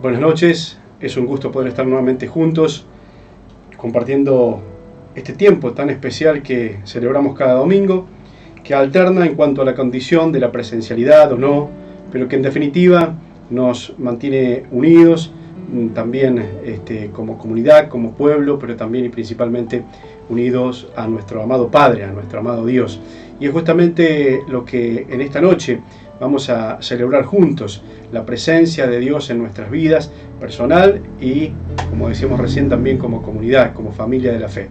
Buenas noches, es un gusto poder estar nuevamente juntos, compartiendo este tiempo tan especial que celebramos cada domingo, que alterna en cuanto a la condición de la presencialidad o no, pero que en definitiva nos mantiene unidos, también como comunidad, como pueblo, pero también y principalmente unidos a nuestro amado Padre, a nuestro amado Dios. Y es justamente lo que en esta noche vamos a celebrar juntos, la presencia de Dios en nuestras vidas, personal y, como decíamos recién, también como comunidad, como familia de la fe.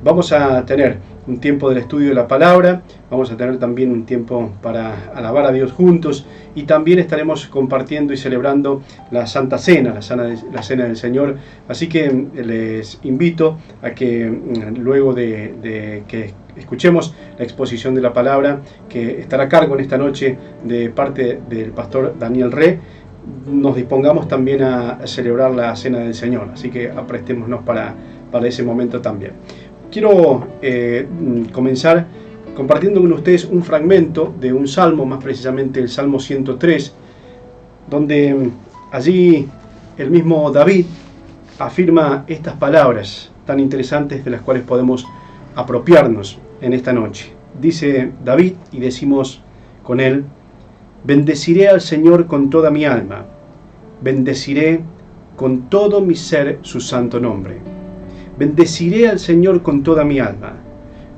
Vamos a tener un tiempo del estudio de la palabra, vamos a tener también un tiempo para alabar a Dios juntos y también estaremos compartiendo y celebrando la Santa Cena, la Cena del Señor. Así que les invito a que luego de que escuchemos la exposición de la palabra, que estará a cargo en esta noche de parte del pastor Daniel Re, nos dispongamos también a celebrar la Cena del Señor. Así que aprestémonos para ese momento también. Quiero comenzar compartiendo con ustedes un fragmento de un salmo, más precisamente el Salmo 103, donde allí el mismo David afirma estas palabras tan interesantes de las cuales podemos apropiarnos en esta noche. Dice David, y decimos con él: bendeciré al Señor con toda mi alma, bendeciré con todo mi ser su santo nombre. Bendeciré al Señor con toda mi alma,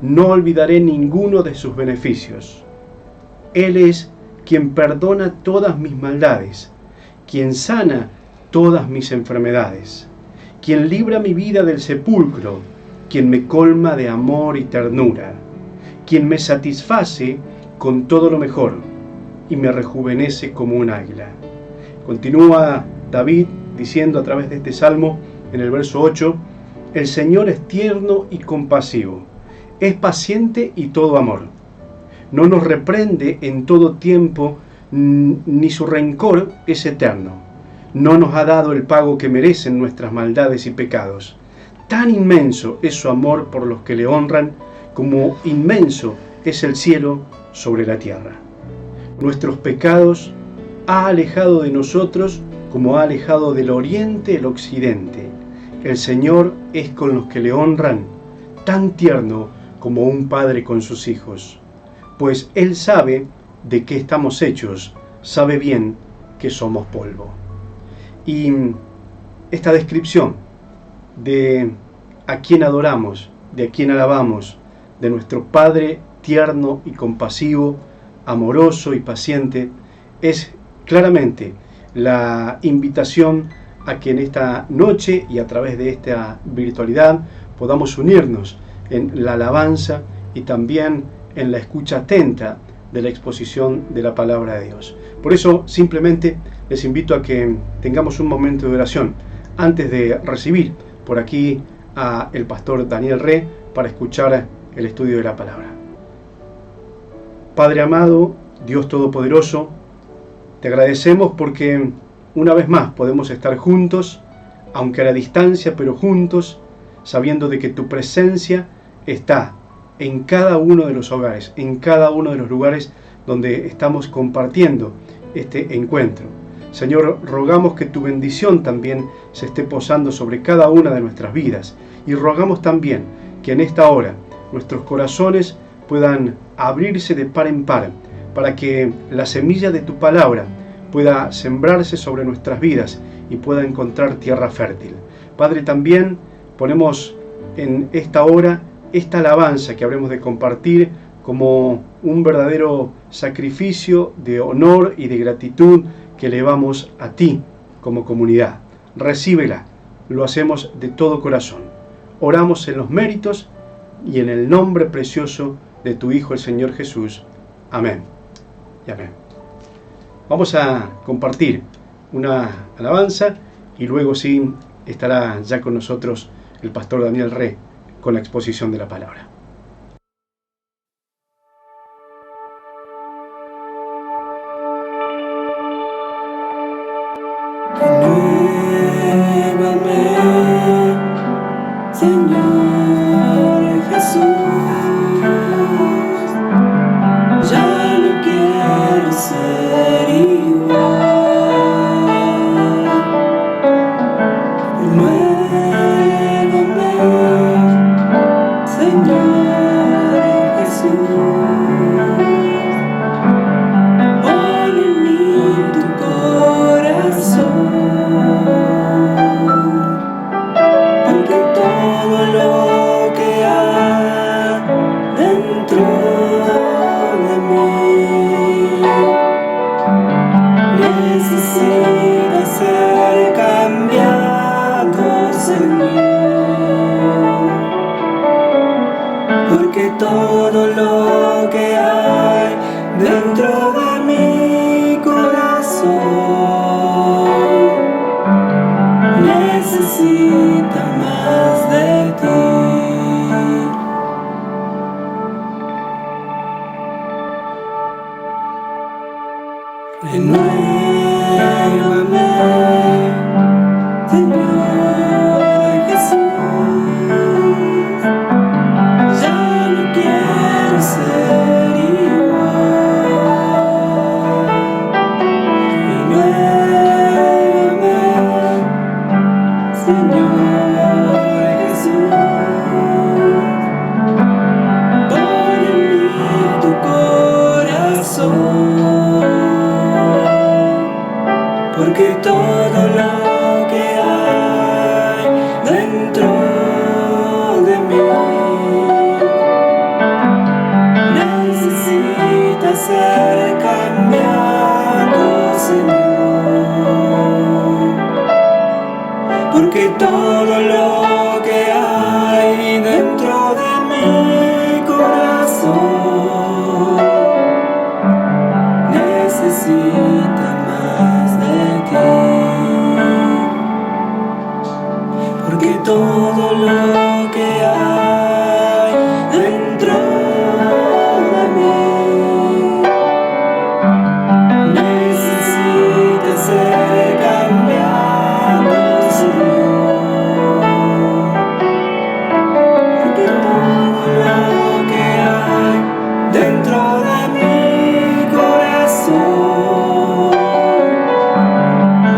no olvidaré ninguno de sus beneficios. Él es quien perdona todas mis maldades, quien sana todas mis enfermedades, quien libra mi vida del sepulcro, quien me colma de amor y ternura, quien me satisface con todo lo mejor y me rejuvenece como un águila. Continúa David diciendo a través de este salmo en el verso 8: el Señor es tierno y compasivo, es paciente y todo amor. No nos reprende en todo tiempo, ni su rencor es eterno. No nos ha dado el pago que merecen nuestras maldades y pecados. Tan inmenso es su amor por los que le honran, como inmenso es el cielo sobre la tierra. Nuestros pecados ha alejado de nosotros como ha alejado del oriente el occidente. El Señor es con los que le honran, tan tierno como un padre con sus hijos, pues Él sabe de qué estamos hechos, sabe bien que somos polvo. Y esta descripción de a quien adoramos, de a quien alabamos, de nuestro Padre tierno y compasivo, amoroso y paciente, es claramente la invitación a que en esta noche y a través de esta virtualidad podamos unirnos en la alabanza y también en la escucha atenta de la exposición de la palabra de Dios. Por eso simplemente les invito a que tengamos un momento de oración antes de recibir por aquí a el pastor Daniel Re para escuchar el estudio de la palabra. Padre amado, Dios Todopoderoso, te agradecemos porque una vez más podemos estar juntos, aunque a la distancia, pero juntos, sabiendo de que tu presencia está en cada uno de los hogares, en cada uno de los lugares donde estamos compartiendo este encuentro. Señor, rogamos que tu bendición también se esté posando sobre cada una de nuestras vidas y rogamos también que en esta hora nuestros corazones puedan abrirse de par en par para que la semilla de tu palabra pueda sembrarse sobre nuestras vidas y pueda encontrar tierra fértil. Padre, también ponemos en esta hora esta alabanza que habremos de compartir como un verdadero sacrificio de honor y de gratitud que elevamos a ti como comunidad. Recíbela, lo hacemos de todo corazón. Oramos en los méritos y en el nombre precioso de tu Hijo, el Señor Jesús. Amén y amén. Vamos a compartir una alabanza y luego sí estará ya con nosotros el pastor Daniel Re con la exposición de la palabra. Renuévame, Señor Jesús, ya no quiero ser igual. dentro de mí. Necesita ser cambiado, Señor, porque todo lo que hay dentro de mi corazón necesita más de ti. Renuévame, Señor Jesús, ya no quiero ser igual. Renuévame, Señor Jesús, pon en mí tu corazón. Porque todo lo que hay dentro de mí necesita ser cambiado, Señor. Porque todo lo que hay dentro de mi corazón necesita más de ti. Porque todo lo que hay dentro de mí necesita ser cambiado, Señor. Porque todo lo que hay dentro de mi corazón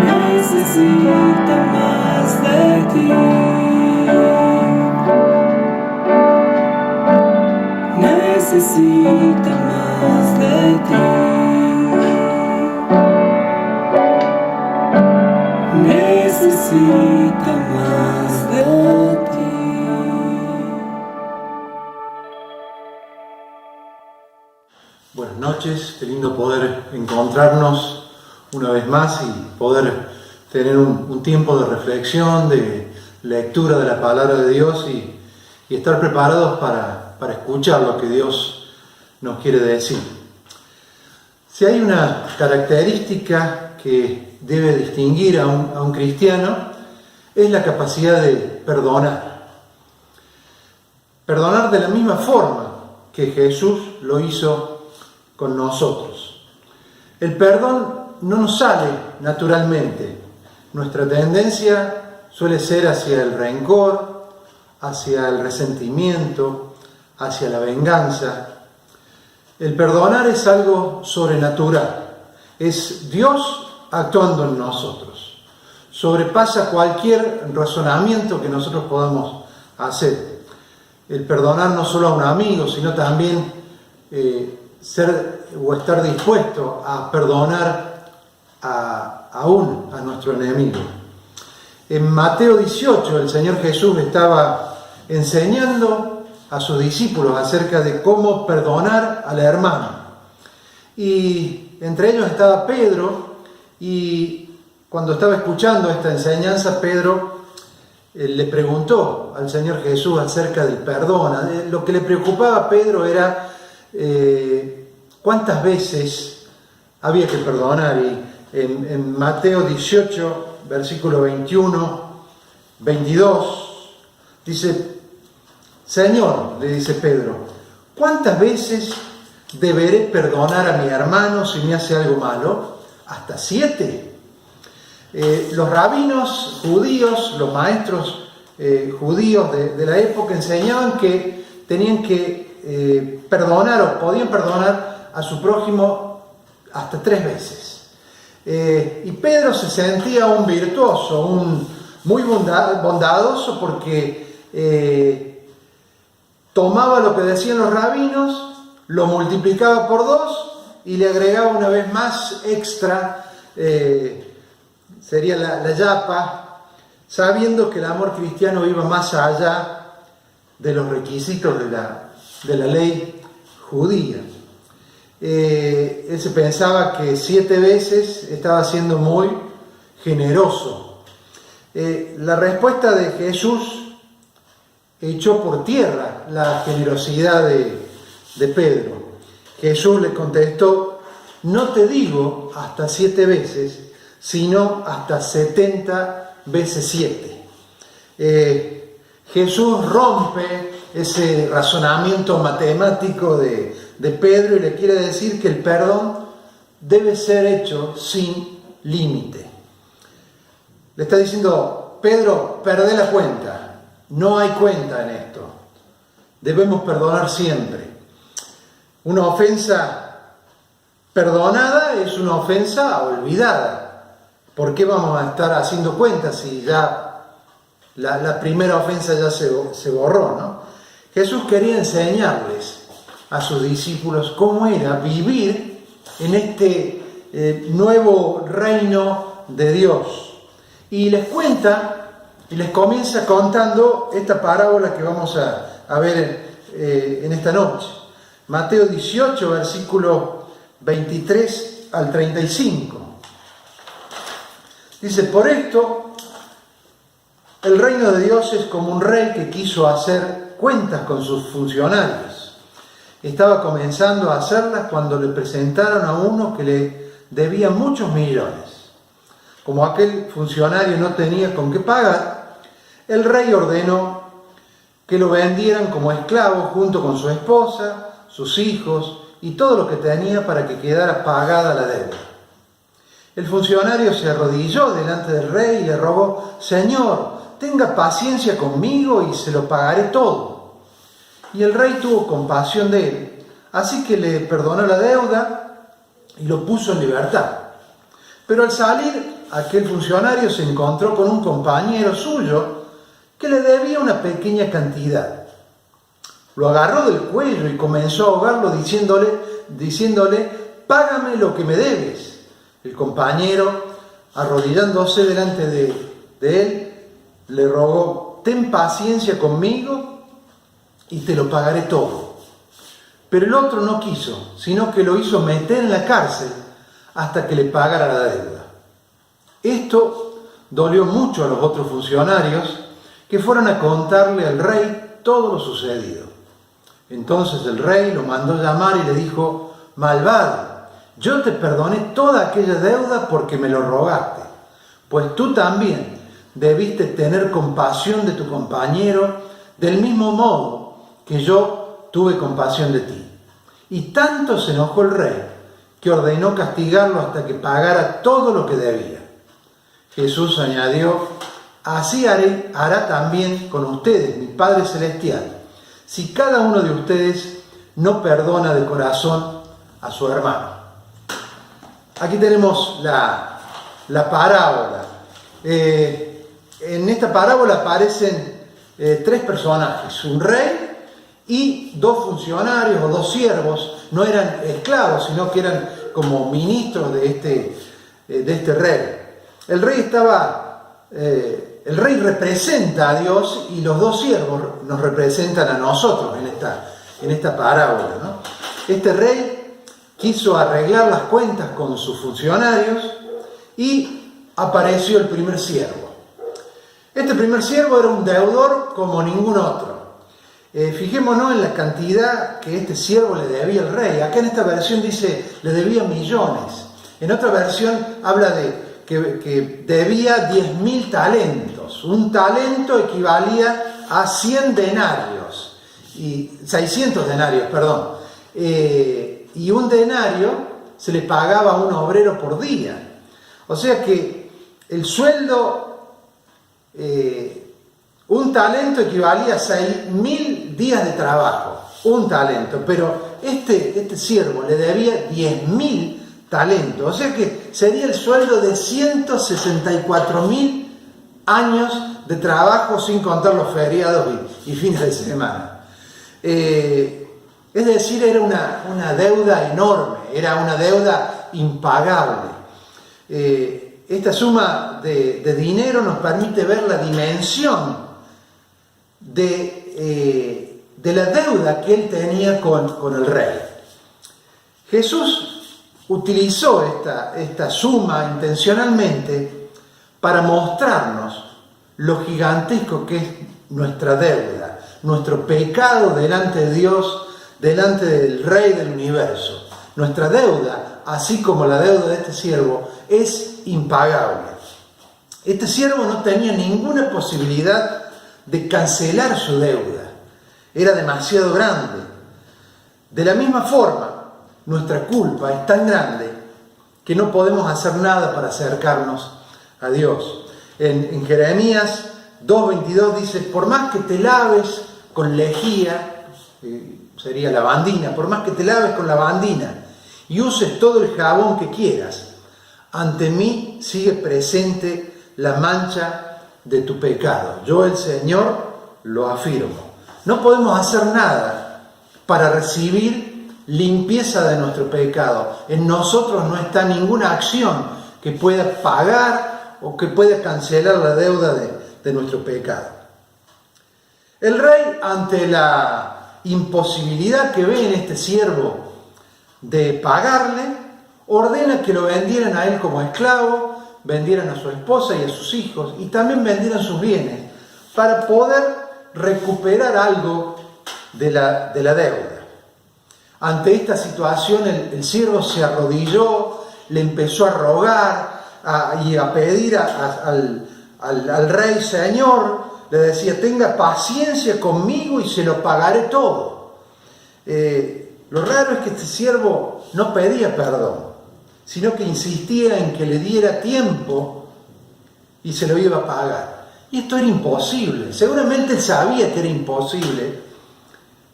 necesita más de ti. Necesita más de ti. Necesita más de ti. Buenas noches, qué lindo poder encontrarnos una vez más y poder tener un tiempo de reflexión, de lectura de la palabra de Dios y estar preparados para escuchar lo que Dios nos quiere decir. Si hay una característica que debe distinguir a un cristiano, es la capacidad de perdonar. Perdonar de la misma forma que Jesús lo hizo con nosotros. El perdón no nos sale naturalmente. Nuestra tendencia suele ser hacia el rencor, hacia el resentimiento, hacia la venganza. El perdonar es algo sobrenatural. Es Dios actuando en nosotros. Sobrepasa cualquier razonamiento que nosotros podamos hacer. El perdonar no solo a un amigo, sino también ser o estar dispuesto a perdonar aún a nuestro enemigo. En Mateo 18 el Señor Jesús estaba enseñando a sus discípulos acerca de cómo perdonar al hermano. Y entre ellos estaba Pedro, y cuando estaba escuchando esta enseñanza, Pedro le preguntó al Señor Jesús acerca del perdón. Lo que le preocupaba a Pedro era cuántas veces había que perdonar. Y en Mateo 18, versículo 21, 22, dice: Señor, le dice Pedro, ¿cuántas veces deberé perdonar a mi hermano si me hace algo malo? ¿Hasta 7? Los rabinos judíos, los maestros judíos de la época enseñaban que tenían que perdonar o podían perdonar a su prójimo hasta 3 veces. Y Pedro se sentía un virtuoso, muy bondadoso, porque tomaba lo que decían los rabinos, lo multiplicaba por 2 y le agregaba una vez más extra, sería la yapa, sabiendo que el amor cristiano iba más allá de los requisitos de la ley judía. Él se pensaba que 7 veces estaba siendo muy generoso. La respuesta de Jesús echó por tierra la generosidad de Pedro. Jesús le contestó: no te digo hasta 7 veces, sino hasta 70 veces 7. Jesús rompe ese razonamiento matemático de Pedro y le quiere decir que el perdón debe ser hecho sin límite. Le está diciendo: Pedro, perdé la cuenta, no hay cuenta en esto, debemos perdonar siempre. Una ofensa perdonada es una ofensa olvidada. ¿Por qué vamos a estar haciendo cuentas si ya la primera ofensa ya se borró, ¿no? Jesús quería enseñarles a sus discípulos cómo era vivir en este nuevo reino de Dios. Y les cuenta, y les comienza contando esta parábola que vamos a ver en esta noche. Mateo 18, versículo 23 al 35. Dice: por esto, el reino de Dios es como un rey que quiso hacer cuentas con sus funcionarios. Estaba comenzando a hacerlas cuando le presentaron a uno que le debía muchos millones. Como aquel funcionario no tenía con qué pagar, el rey ordenó que lo vendieran como esclavo junto con su esposa, sus hijos y todo lo que tenía para que quedara pagada la deuda. El funcionario se arrodilló delante del rey y le rogó: Señor, tenga paciencia conmigo y se lo pagaré todo. Y el rey tuvo compasión de él, así que le perdonó la deuda y lo puso en libertad. Pero al salir, aquel funcionario se encontró con un compañero suyo que le debía una pequeña cantidad. Lo agarró del cuello y comenzó a ahogarlo diciéndole: págame lo que me debes. El compañero, arrodillándose delante de él, le rogó: ten paciencia conmigo y te lo pagaré todo. Pero el otro no quiso, sino que lo hizo meter en la cárcel hasta que le pagara la deuda. Esto dolió mucho a los otros funcionarios, que fueron a contarle al rey todo lo sucedido. Entonces el rey lo mandó llamar y le dijo: malvado, yo te perdoné toda aquella deuda porque me lo rogaste, pues tú también debiste tener compasión de tu compañero del mismo modo que yo tuve compasión de ti. Y tanto se enojó el rey que ordenó castigarlo hasta que pagara todo lo que debía. Jesús añadió: así hará también con ustedes mi Padre Celestial, si cada uno de ustedes no perdona de corazón a su hermano. Aquí tenemos la parábola. En esta parábola aparecen 3 personajes: un rey y 2 funcionarios o 2 siervos. No eran esclavos, sino que eran como ministros de este rey. El rey representa a Dios y los 2 siervos nos representan a nosotros en esta parábola, ¿no? Este rey quiso arreglar las cuentas con sus funcionarios y apareció el primer siervo. Este primer siervo era un deudor como ningún otro. Fijémonos en la cantidad que este siervo le debía al rey. Acá en esta versión dice le debía millones. En otra versión habla de que debía 10.000 talentos. Un talento equivalía a 100 denarios, y 600 denarios, perdón. Y un denario se le pagaba a un obrero por día. O sea que el sueldo, un talento equivalía a 6.000 días de trabajo, un talento. Pero este siervo le debía 10.000 talentos, o sea que sería el sueldo de 164.000 años de trabajo, sin contar los feriados y fines de semana. Es decir, era una deuda enorme, era una deuda impagable. Esta suma de dinero nos permite ver la dimensión de de la deuda que él tenía con el rey. Jesús utilizó esta suma intencionalmente para mostrarnos lo gigantesco que es nuestra deuda, nuestro pecado delante de Dios, delante del Rey del universo. Nuestra deuda, así como la deuda de este siervo, es impagable. Este siervo no tenía ninguna posibilidad de cancelar su deuda. Era demasiado grande. De la misma forma, nuestra culpa es tan grande que no podemos hacer nada para acercarnos a Dios. En Jeremías 2:22 dice: por más que te laves con lejía, sería lavandina, por más que te laves con lavandina y uses todo el jabón que quieras, ante mí sigue presente la mancha de tu pecado. Yo, el Señor, lo afirmo. No podemos hacer nada para recibir limpieza de nuestro pecado. En nosotros no está ninguna acción que pueda pagar o que pueda cancelar la deuda de nuestro pecado. El rey, ante la imposibilidad que ve en este siervo de pagarle, ordena que lo vendieran a él como esclavo, vendieran a su esposa y a sus hijos, y también vendieran sus bienes, para poder recuperar algo de la deuda. Ante esta situación, el siervo se arrodilló, le empezó a rogar y a pedir al rey: Señor, le decía, tenga paciencia conmigo y se lo pagaré todo. Lo raro es que este siervo no pedía perdón, sino que insistía en que le diera tiempo y se lo iba a pagar. Y esto era imposible. Seguramente él sabía que era imposible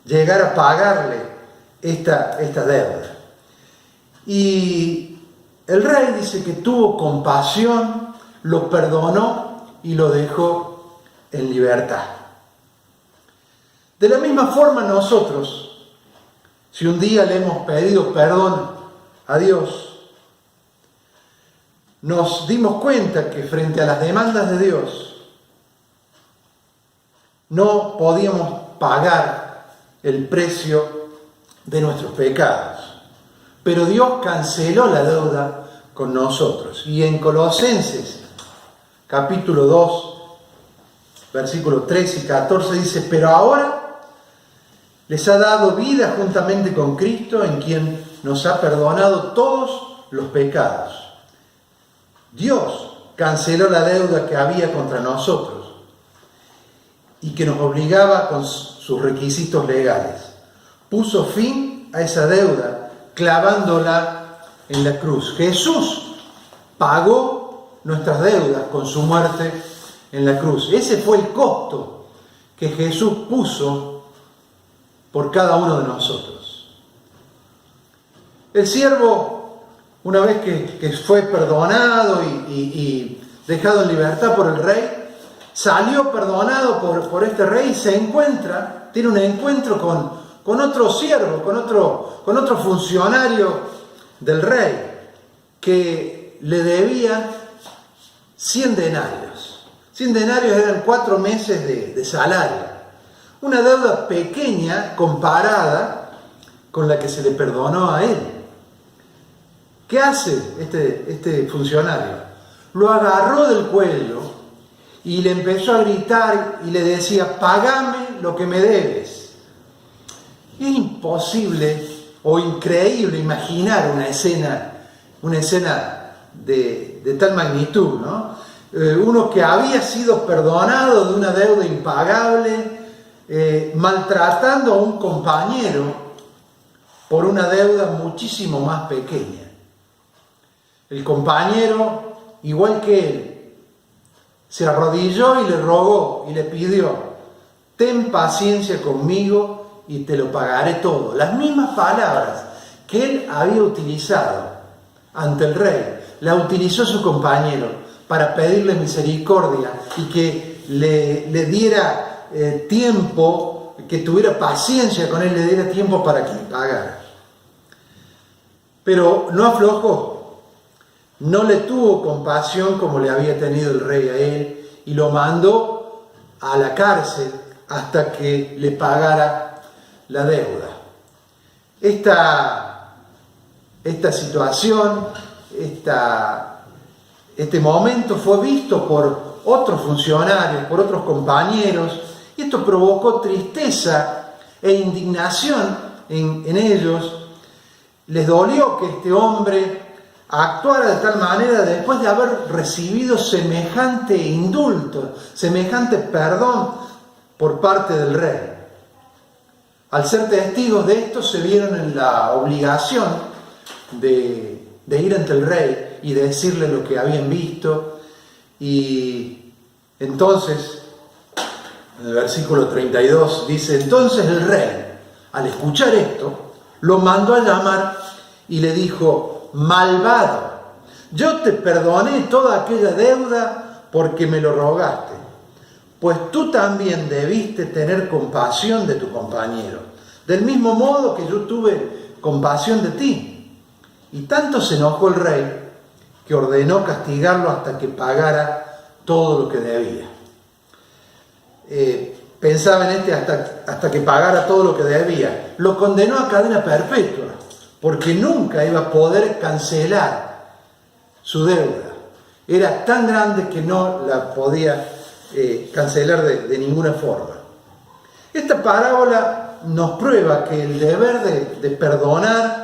llegar a pagarle esta deuda. Y el rey dice que tuvo compasión, lo perdonó y lo dejó en libertad. De la misma forma nosotros, si un día le hemos pedido perdón a Dios, nos dimos cuenta que frente a las demandas de Dios no podíamos pagar el precio de nuestros pecados. Pero Dios canceló la deuda con nosotros. Y en Colosenses capítulo 2, versículos 13 y 14 dice: pero ahora les ha dado vida juntamente con Cristo, en quien nos ha perdonado todos los pecados. Dios canceló la deuda que había contra nosotros y que nos obligaba con sus requisitos legales. Puso fin a esa deuda clavándola en la cruz. Jesús pagó nuestras deudas con su muerte en la cruz. Ese fue el costo que Jesús puso por cada uno de nosotros. El siervo, una vez que fue perdonado y dejado en libertad por el rey, salió perdonado por este rey y tiene un encuentro con otro siervo, con otro funcionario del rey, que le debía 100 denarios. 100 denarios eran 4 meses de salario. Una deuda pequeña comparada con la que se le perdonó a él. ¿Qué hace este funcionario? Lo agarró del cuello y le empezó a gritar y le decía: pagame lo que me debes. Y es imposible o increíble imaginar una escena de tal magnitud, ¿no? Uno que había sido perdonado de una deuda impagable, maltratando a un compañero por una deuda muchísimo más pequeña. El compañero, igual que él, se arrodilló y le rogó y le pidió: ten paciencia conmigo y te lo pagaré todo. Las mismas palabras que él había utilizado ante el rey, la utilizó su compañero para pedirle misericordia y que le diera tiempo, que tuviera paciencia con él, le diera tiempo para que le pagara. Pero no aflojó, no le tuvo compasión como le había tenido el rey a él, y lo mandó a la cárcel hasta que le pagara la deuda. Esta situación, este momento fue visto por otros funcionarios, por otros compañeros, y esto provocó tristeza e indignación en ellos. Les dolió que este hombre actuara de tal manera después de haber recibido semejante indulto, semejante perdón por parte del rey. Al ser testigos de esto, se vieron en la obligación de ir ante el rey y decirle lo que habían visto. Y entonces, en el versículo 32 dice: entonces el rey, al escuchar esto, lo mandó a llamar y le dijo: malvado, yo te perdoné toda aquella deuda porque me lo rogaste, pues tú también debiste tener compasión de tu compañero, del mismo modo que yo tuve compasión de ti. Y tanto se enojó el rey que ordenó castigarlo hasta que pagara todo lo que debía. Pensaba en hasta que pagara todo lo que debía. Lo condenó a cadena perpetua, porque nunca iba a poder cancelar su deuda. Era tan grande que no la podía cancelar de ninguna forma. Esta parábola nos prueba que el deber de perdonar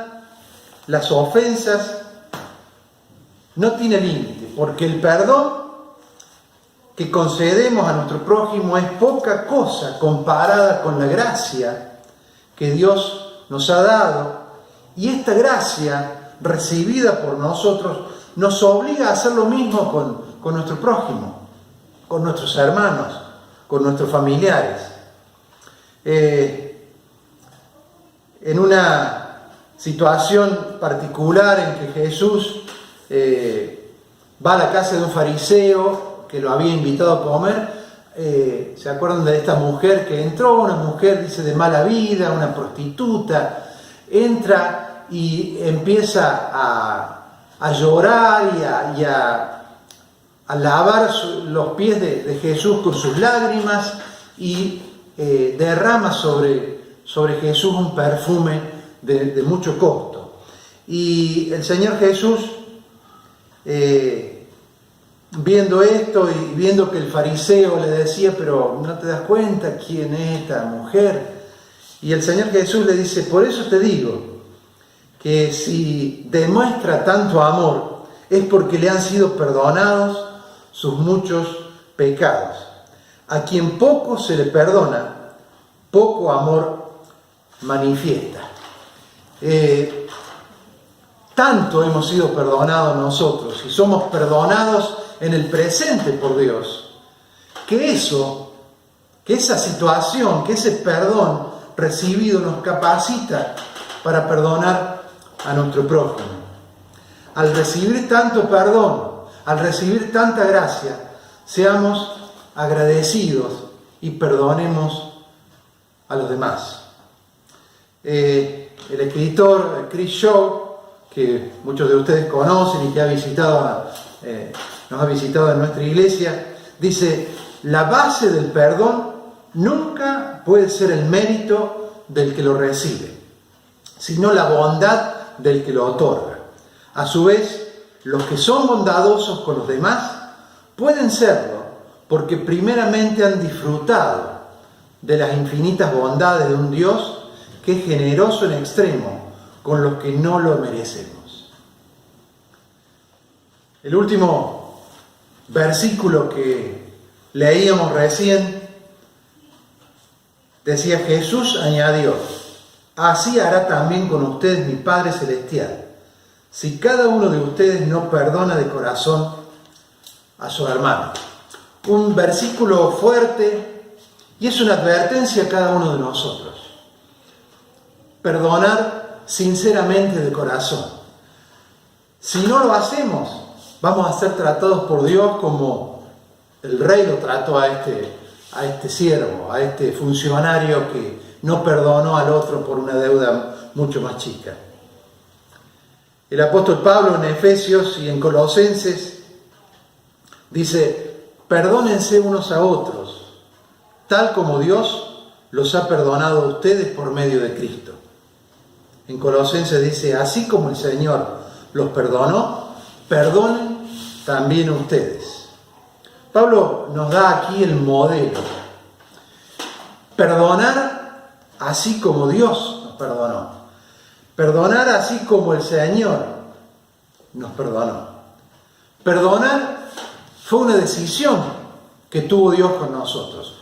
las ofensas no tiene límite, porque el perdón que concedemos a nuestro prójimo es poca cosa comparada con la gracia que Dios nos ha dado, y esta gracia recibida por nosotros nos obliga a hacer lo mismo con nuestro prójimo, con nuestros hermanos, con nuestros familiares. En una situación particular en que Jesús va a la casa de un fariseo que lo había invitado a comer. ¿Se acuerdan de esta mujer que entró? Una mujer, dice, de mala vida, una prostituta. Entra y empieza a llorar y a lavar los pies de Jesús con sus lágrimas, y derrama sobre Jesús un perfume de mucho costo. Y el Señor Jesús, viendo esto y viendo que el fariseo le decía: pero ¿no te das cuenta quién es esta mujer? Y el Señor Jesús le dice: por eso te digo que si demuestra tanto amor es porque le han sido perdonados sus muchos pecados. A quien poco se le perdona, poco amor manifiesta. Tanto hemos sido perdonados nosotros y somos perdonados en el presente por Dios, que esa situación, que ese perdón recibido nos capacita para perdonar a nuestro prójimo. Al recibir tanto perdón, al recibir tanta gracia, seamos agradecidos y perdonemos a los demás. El escritor Chris Shaw, que muchos de ustedes conocen y que nos ha visitado en nuestra iglesia, dice: la base del perdón nunca puede ser el mérito del que lo recibe, sino la bondad del que lo otorga. A su vez, los que son bondadosos con los demás pueden serlo porque primeramente han disfrutado de las infinitas bondades de un Dios que es generoso en extremo con los que no lo merecemos. El último versículo que leíamos recién decía: Jesús añadió: así hará también con ustedes mi Padre Celestial, si cada uno de ustedes no perdona de corazón a su hermano. Un versículo fuerte, y es una advertencia a cada uno de nosotros. Perdonar sinceramente de corazón. Si no lo hacemos, vamos a ser tratados por Dios como el rey lo trató a este siervo, a este funcionario que no perdonó al otro por una deuda mucho más chica. El apóstol Pablo en Efesios y en Colosenses dice: perdónense unos a otros, tal como Dios los ha perdonado a ustedes por medio de Cristo. En Colosenses dice, así como el Señor los perdonó, perdonen también a ustedes. Pablo nos da aquí el modelo. Perdonar así como Dios nos perdonó. Perdonar así como el Señor nos perdonó. Perdonar fue una decisión que tuvo Dios con nosotros.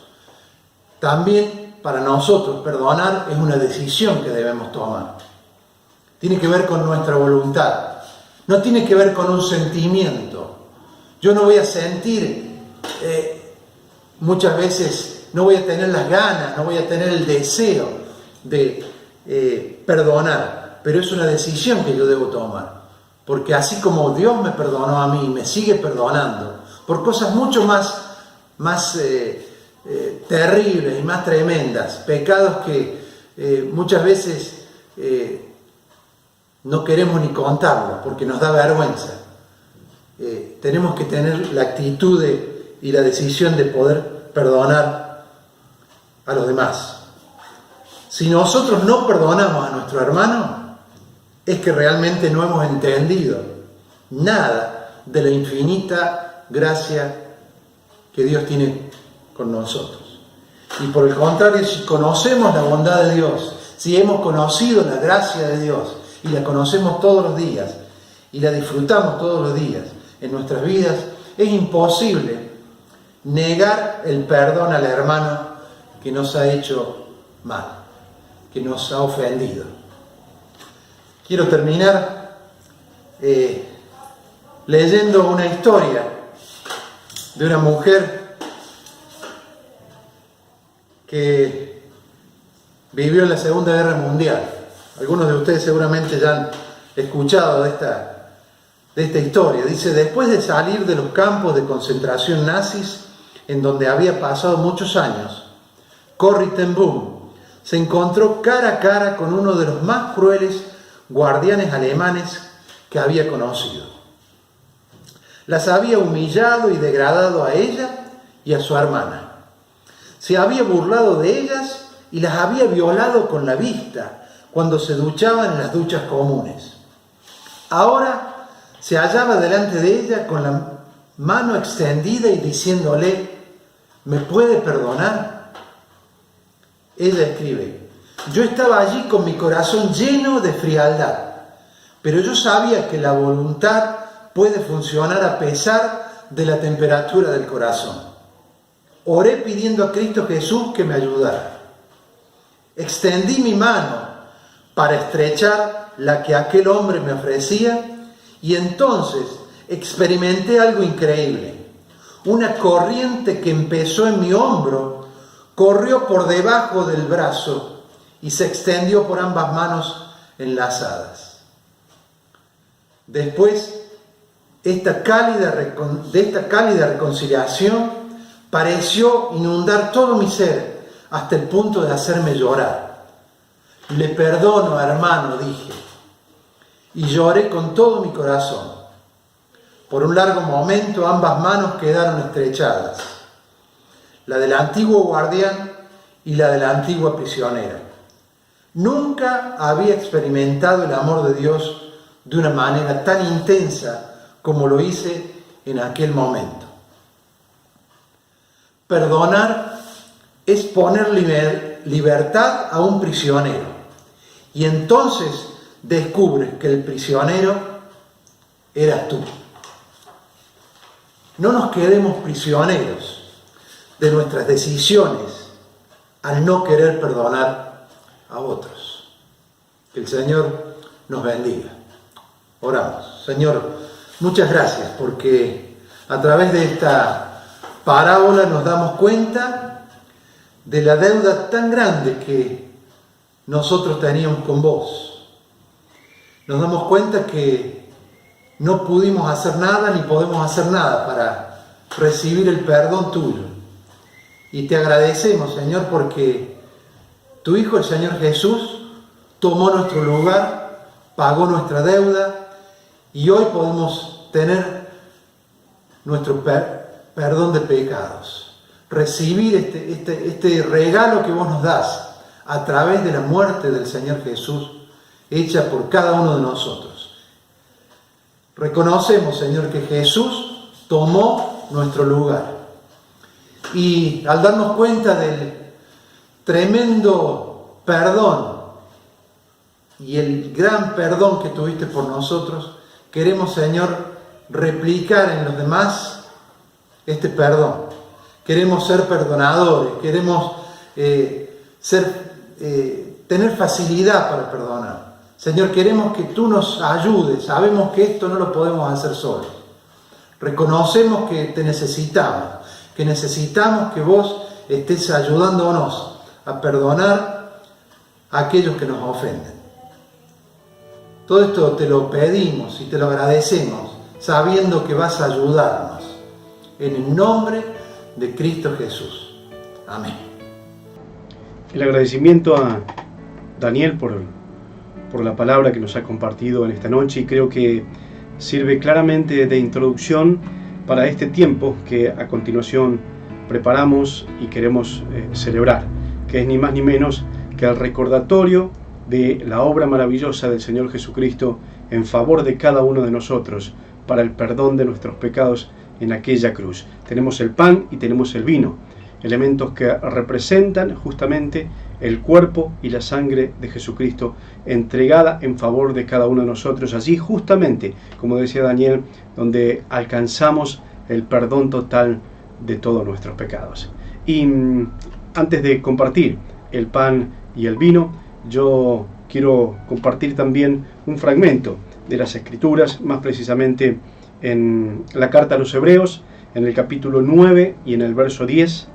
También para nosotros perdonar es una decisión que debemos tomar. Tiene que ver con nuestra voluntad. No tiene que ver con un sentimiento. Yo no voy a sentir, muchas veces no voy a tener las ganas, no voy a tener el deseo de perdonar. Pero es una decisión que yo debo tomar. Porque así como Dios me perdonó a mí y me sigue perdonando por cosas mucho más terribles y más tremendas, pecados que muchas veces no queremos ni contarlos porque nos da vergüenza. Tenemos que tener la actitud y la decisión de poder perdonar a los demás. Si nosotros no perdonamos a nuestro hermano, es que realmente no hemos entendido nada de la infinita gracia que Dios tiene con nosotros. Y por el contrario, si conocemos la bondad de Dios, si hemos conocido la gracia de Dios y la conocemos todos los días y la disfrutamos todos los días en nuestras vidas, es imposible negar el perdón al hermano que nos ha hecho mal, que nos ha ofendido. Quiero terminar leyendo una historia de una mujer que vivió en la Segunda Guerra Mundial. Algunos de ustedes seguramente ya han escuchado de esta historia. Dice, después de salir de los campos de concentración nazis, en donde había pasado muchos años, Corrie ten Boom se encontró cara a cara con uno de los más crueles guardianes alemanes que había conocido. Las había humillado y degradado a ella y a su hermana. Se había burlado de ellas y las había violado con la vista cuando se duchaban en las duchas comunes. Ahora se hallaba delante de ella con la mano extendida y diciéndole, ¿me puede perdonar? Ella escribe, yo estaba allí con mi corazón lleno de frialdad, pero yo sabía que la voluntad puede funcionar a pesar de la temperatura del corazón. Oré pidiendo a Cristo Jesús que me ayudara. Extendí mi mano para estrechar la que aquel hombre me ofrecía y entonces experimenté algo increíble. Una corriente que empezó en mi hombro corrió por debajo del brazo y se extendió por ambas manos enlazadas. Después, de esta cálida reconciliación pareció inundar todo mi ser hasta el punto de hacerme llorar. Le perdono, hermano, dije, y lloré con todo mi corazón. Por un largo momento ambas manos quedaron estrechadas, la del antiguo guardián y la de la antigua prisionera. Nunca había experimentado el amor de Dios de una manera tan intensa como lo hice en aquel momento. Perdonar es poner libertad a un prisionero y entonces descubres que el prisionero eras tú. No nos quedemos prisioneros de nuestras decisiones al no querer perdonar a otros. Que el Señor nos bendiga. Oramos. Señor, muchas gracias porque a través de esta parábola nos damos cuenta de la deuda tan grande que nosotros teníamos con vos. Nos damos cuenta que no pudimos hacer nada ni podemos hacer nada para recibir el perdón tuyo. Y te agradecemos, Señor, porque tu Hijo, el Señor Jesús, tomó nuestro lugar, pagó nuestra deuda y hoy podemos tener nuestro perdón de pecados. recibir este regalo que vos nos das a través de la muerte del Señor Jesús, hecha por cada uno de nosotros. Reconocemos, Señor, que Jesús tomó nuestro lugar. Y al darnos cuenta del tremendo perdón y el gran perdón que tuviste por nosotros, queremos, Señor, replicar en los demás este perdón. Queremos ser perdonadores, queremos tener facilidad para perdonar. Señor, queremos que tú nos ayudes. Sabemos que esto no lo podemos hacer solos. Reconocemos que te necesitamos, que necesitamos que vos estés ayudándonos a perdonar a aquellos que nos ofenden. Todo esto te lo pedimos y te lo agradecemos, sabiendo que vas a ayudarnos. En el nombre de Cristo Jesús. Amén. El agradecimiento a Daniel por la palabra que nos ha compartido en esta noche, y creo que sirve claramente de introducción para este tiempo que a continuación preparamos y queremos celebrar, que es ni más ni menos que el recordatorio de la obra maravillosa del Señor Jesucristo en favor de cada uno de nosotros para el perdón de nuestros pecados en aquella cruz. Tenemos el pan y tenemos el vino, elementos que representan justamente el cuerpo y la sangre de Jesucristo entregada en favor de cada uno de nosotros, allí justamente, como decía Daniel, donde alcanzamos el perdón total de todos nuestros pecados. Y antes de compartir el pan y el vino, yo quiero compartir también un fragmento de las Escrituras, más precisamente en la carta a los Hebreos, en el capítulo 9 y en el verso 10,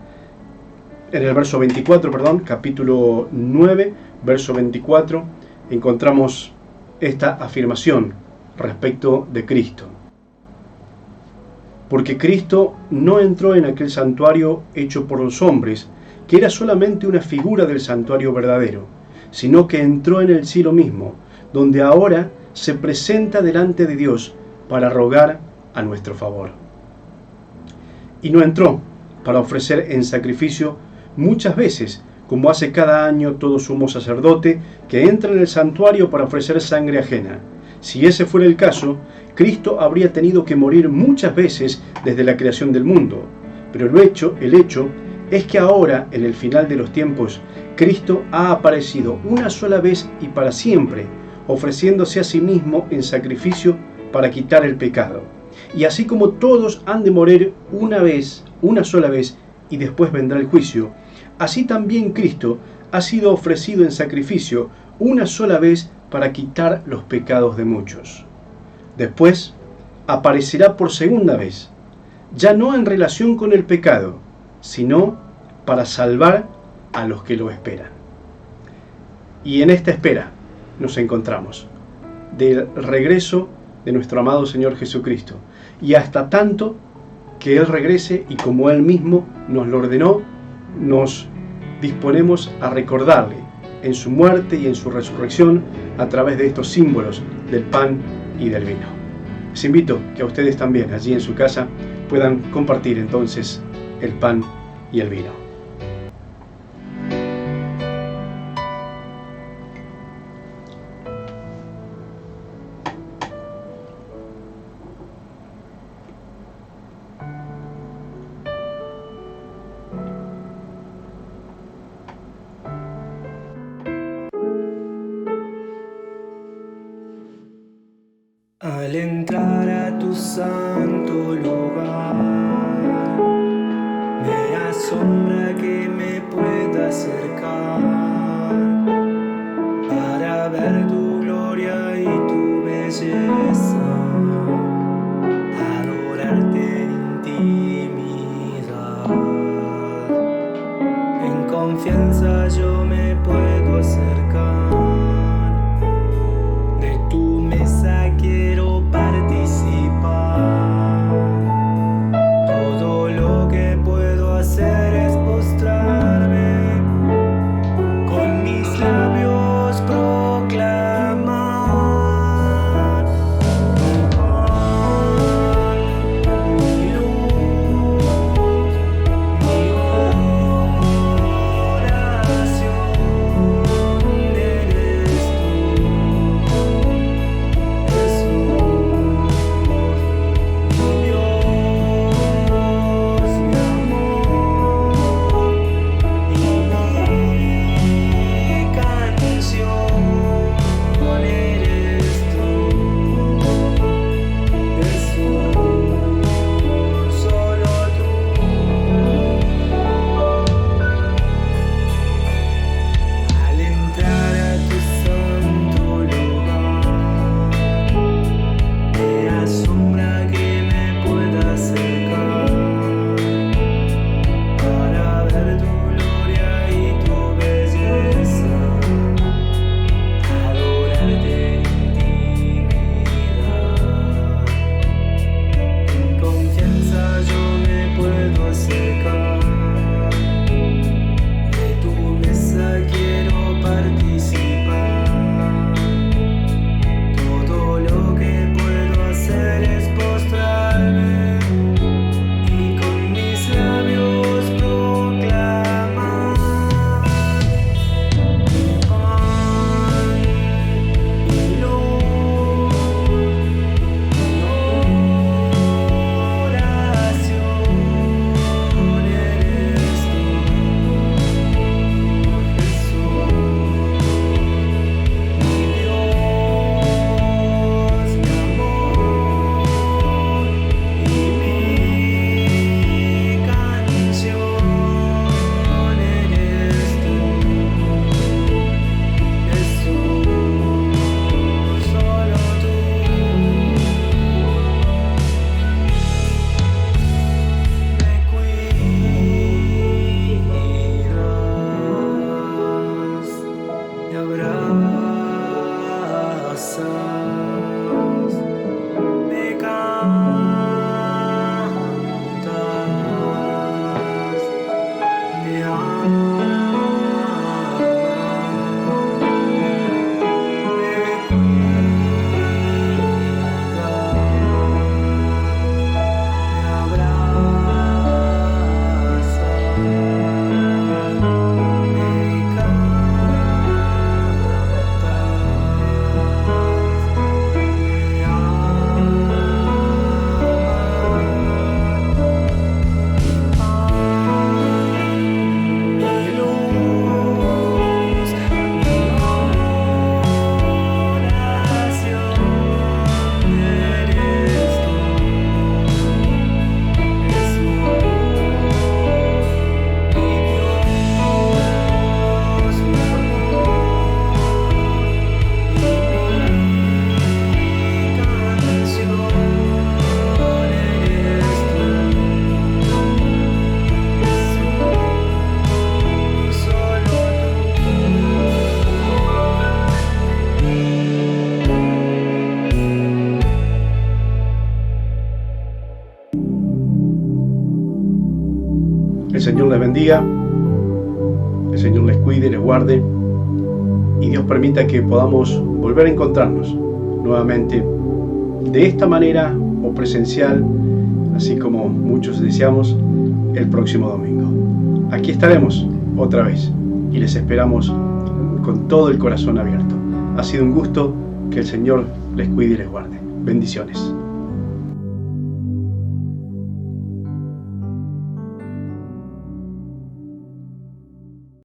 en el verso 24, capítulo 9, verso 24, encontramos esta afirmación respecto de Cristo. Porque Cristo no entró en aquel santuario hecho por los hombres, que era solamente una figura del santuario verdadero, sino que entró en el cielo mismo, donde ahora se presenta delante de Dios para rogar a nuestro favor. Y no entró para ofrecer en sacrificio muchas veces, como hace cada año todo sumo sacerdote que entra en el santuario para ofrecer sangre ajena. Si ese fuera el caso, Cristo habría tenido que morir muchas veces desde la creación del mundo. Pero el hecho es que ahora, en el final de los tiempos, Cristo ha aparecido una sola vez y para siempre, ofreciéndose a sí mismo en sacrificio para quitar el pecado. Y así como todos han de morir una sola vez, y después vendrá el juicio, así también Cristo ha sido ofrecido en sacrificio una sola vez para quitar los pecados de muchos. Después aparecerá por segunda vez, ya no en relación con el pecado, sino para salvar a los que lo esperan. Y en esta espera nos encontramos, del regreso de nuestro amado Señor Jesucristo, y hasta tanto que Él regrese, y como Él mismo nos lo ordenó, nos disponemos a recordarle en su muerte y en su resurrección a través de estos símbolos del pan y del vino. Les invito que a ustedes también, allí en su casa, puedan compartir entonces el pan y el vino. Al entrar a tu santo lugar, me asombra que me pueda acercar para ver tu gloria y tu belleza, adorarte en intimidad. En confianza yo me puedo acercar. De tu mesa quiero participar. Todo lo que puedo hacer es postrarme, con mis labios proclamar tu El Señor les bendiga, el Señor les cuide, les guarde, y Dios permita que podamos volver a encontrarnos nuevamente de esta manera o presencial, así como muchos deseamos, el próximo domingo. Aquí estaremos otra vez y les esperamos con todo el corazón abierto. Ha sido un gusto, que el Señor les cuide y les guarde. Bendiciones.